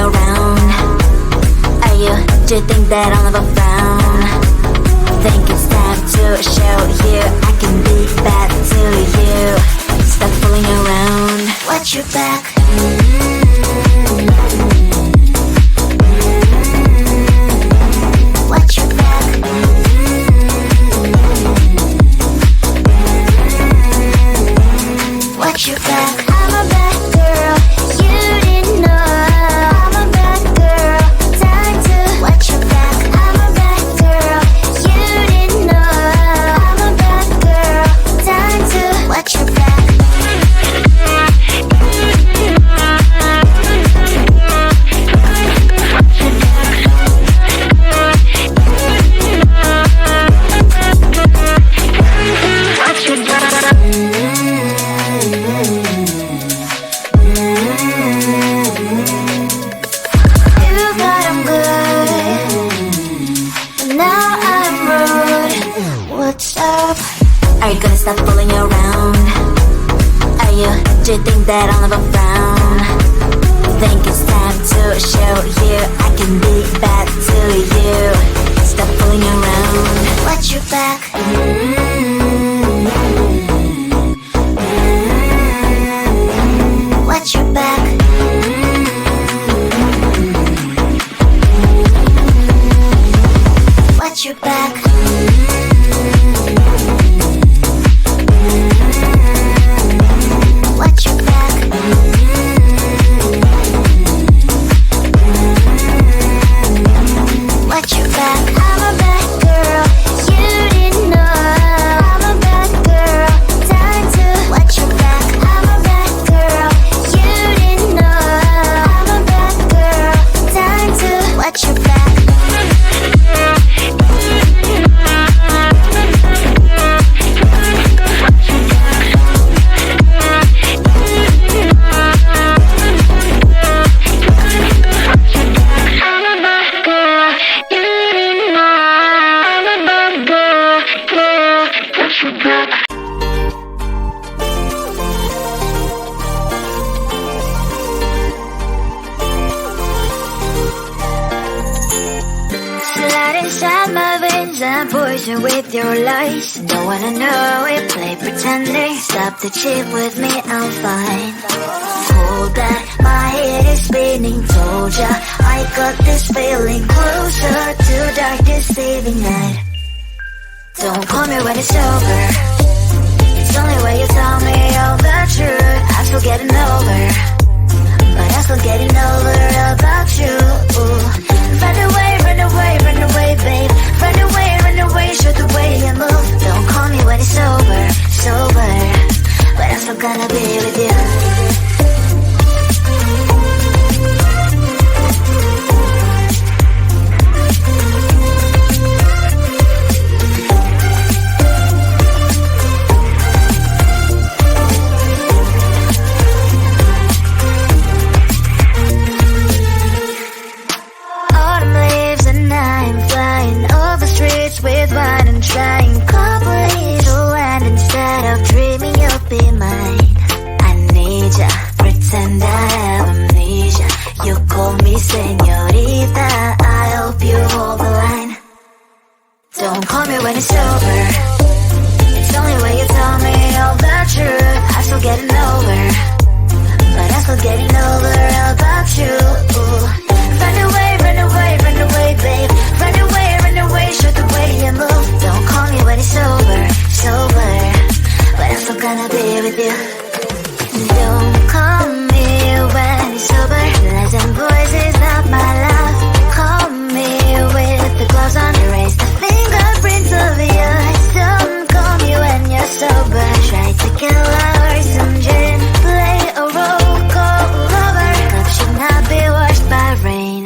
around. Are you, do you think that I'll never frown? Think it's time to show you I can be bad to you. Stop fooling around. Watch your back. Watch your back. Watch your back. I'm a bad girl. You didn't know. I'm a bad girl. Time to watch your back. I'm a bad girl. You didn't know. I'm a bad girl. Time to watch your back. Are you gonna stop fooling around? Are you, do you think that I'll never frown? Think it's time to show you I can be bad to you. Stop fooling around. Watch your back. Watch your back. Watch your back. Watch your back. Watch your back. I'm a bad girl. You didn't know. I'm a bad girl. Time to watch your back. I'm a bad girl. You didn't know. I'm a bad girl. Time to watch your back. Poison with your lies. Don't wanna know it, play pretending. Stop the cheat with me, I'm fine. Hold that, my head is spinning. Told ya, I got this feeling. Closer to dark deceiving night. Don't call me when it's over. It's only when you tell me all the truth. I'm still getting over, but I'm still getting over about you. Run away, run away, run away, babe. Run away, run away, show the way you move. Don't call me when it's over, sober, but I'm still gonna be with you. With wine and trying couples to land instead of dreaming you'll be mine. I need ya, pretend I have amnesia. You call me señorita, I hope you hold the line. Don't call me when it's over. It's only when you tell me all the truth. I'm still getting over, but I'm still getting over about you. Run away, run away, run away, babe. Run away, run away, show the way you move. Don't call me when it's over, sober, but I'm still gonna be with you. Don't call me when it's over. Lies and boys is not my love. Call me with the gloves on. Erase the fingerprints of your eyes. Don't call me when you're sober. Try to kill our some gin. Play a role called lover. Love should not be washed by rain.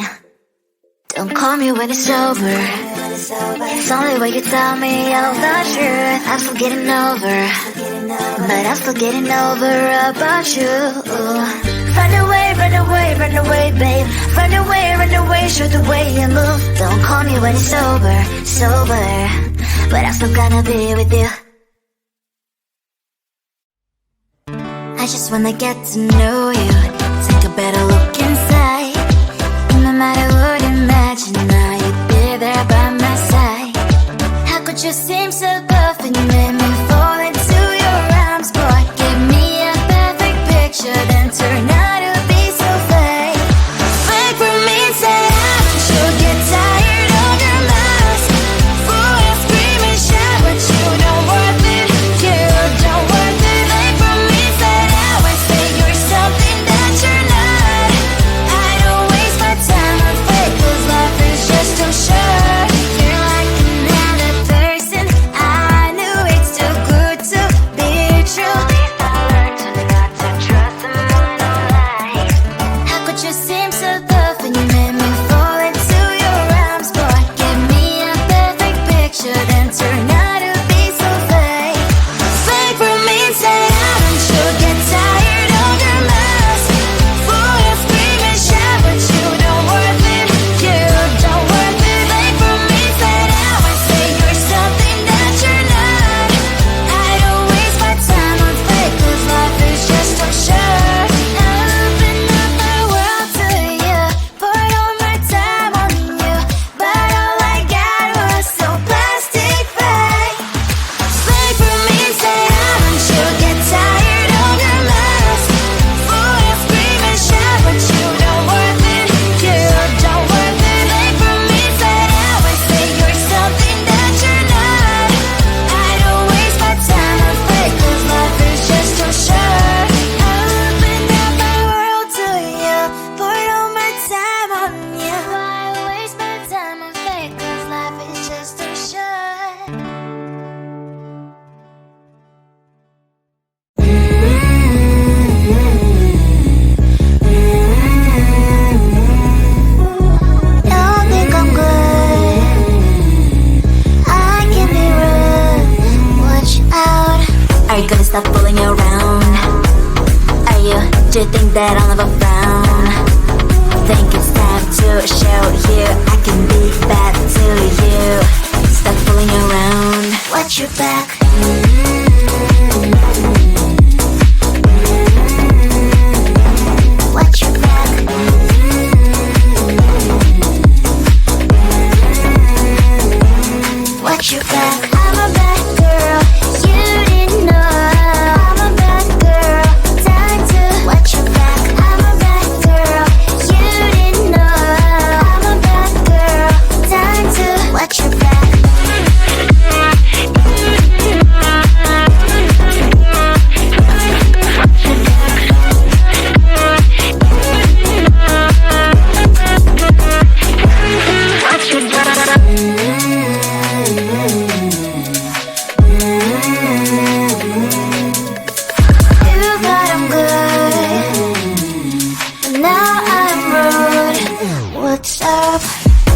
Don't call me when it's over. It's only when you tell me all the truth. I'm still getting over, but I'm still getting over about you. Run away, run away, run away, babe. Run away, show the way you move. Don't call me when it's over, sober, but I'm still gonna be with you. I just wanna get to know you. Take a better look inside. think that I'll never frown? Think it's time to show you I can be bad to you. Stop fooling around. Watch your back. Watch your back. Watch your back. I'm a bad girl. You didn't know. I'm a bad girl. Time to watch your back. I'm a bad girl. You didn't know. I'm a bad girl. Time to watch your back.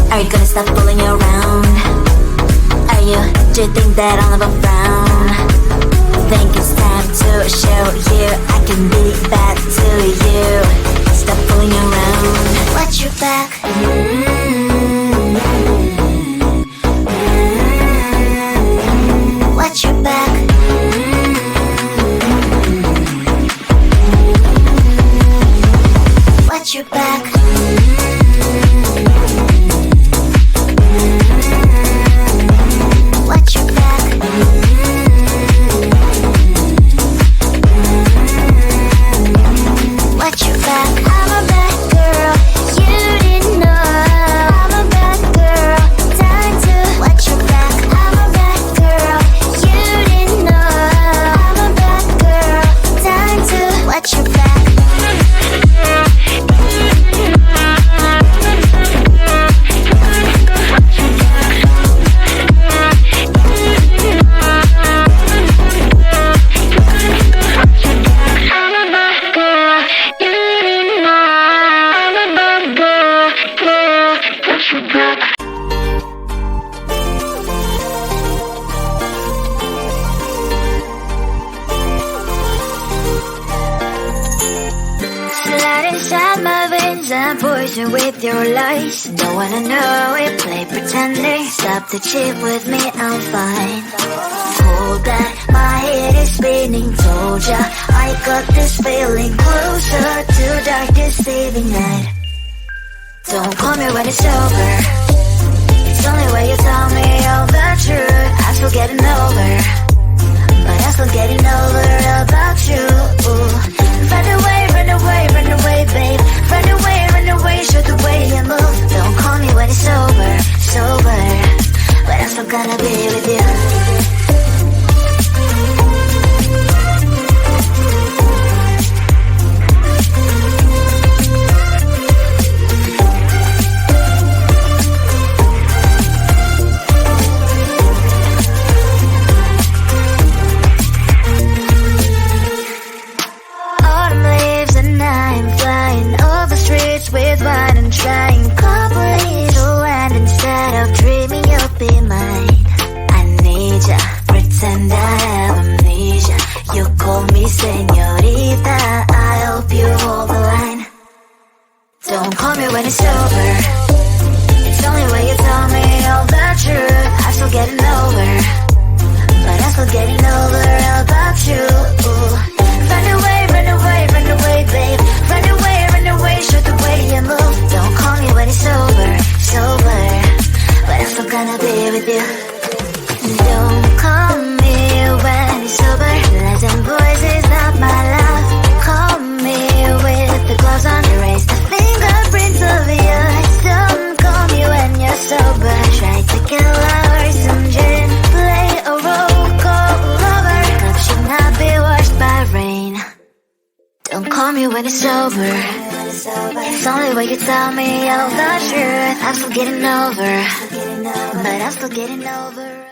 Are you gonna stop fooling around? Do you think that I'll never frown? Think it's time to show you I can be bad to you. Stop fooling around. Watch your back. Watch your back. Watch your back. Watch your back. Watch your back. I'm a bad girl. You didn't know. I'm a bad girl. Time to watch your back. I'm a bad girl. You didn't know. I'm a bad girl. Time to watch your back. Slide inside my veins and poison with your lies. Don't wanna know it, play pretending. Stop the cheat with me, I'm fine. Hold that, my head is spinning. Told ya, I got this feeling. Closer to dark deceiving night. Don't call me when it's over. It's only when you tell me all the truth. I'm still getting over, but I'm still getting over about you. Run away, run away, run away, babe. Run away, show the way you move. Don't call me when it's over, sober, but I'm still gonna be with you. With wine and trying complete land instead of dreaming you'll be mine. I need ya, pretend I have amnesia. You call me señorita, I hope you hold the line. Don't call me when it's over. It's only when you tell me all the truth. I'm still getting over, but I'm still getting over about you. Run away, run away, run away, babe. Run away, show the way you move. Don't call me when it's over, sober, but I'm still gonna be with you. Don't call me when it's over. Lies and boys is not my love. Call me with the gloves on. Erase the fingerprints of your eyes. Don't call me when you're sober. Try to kill our some gin. Play a role, call lover. Love should not be washed by rain. Don't call me when it's over. It's only when you tell me all the truth. I'm still getting over, but I'm still getting over.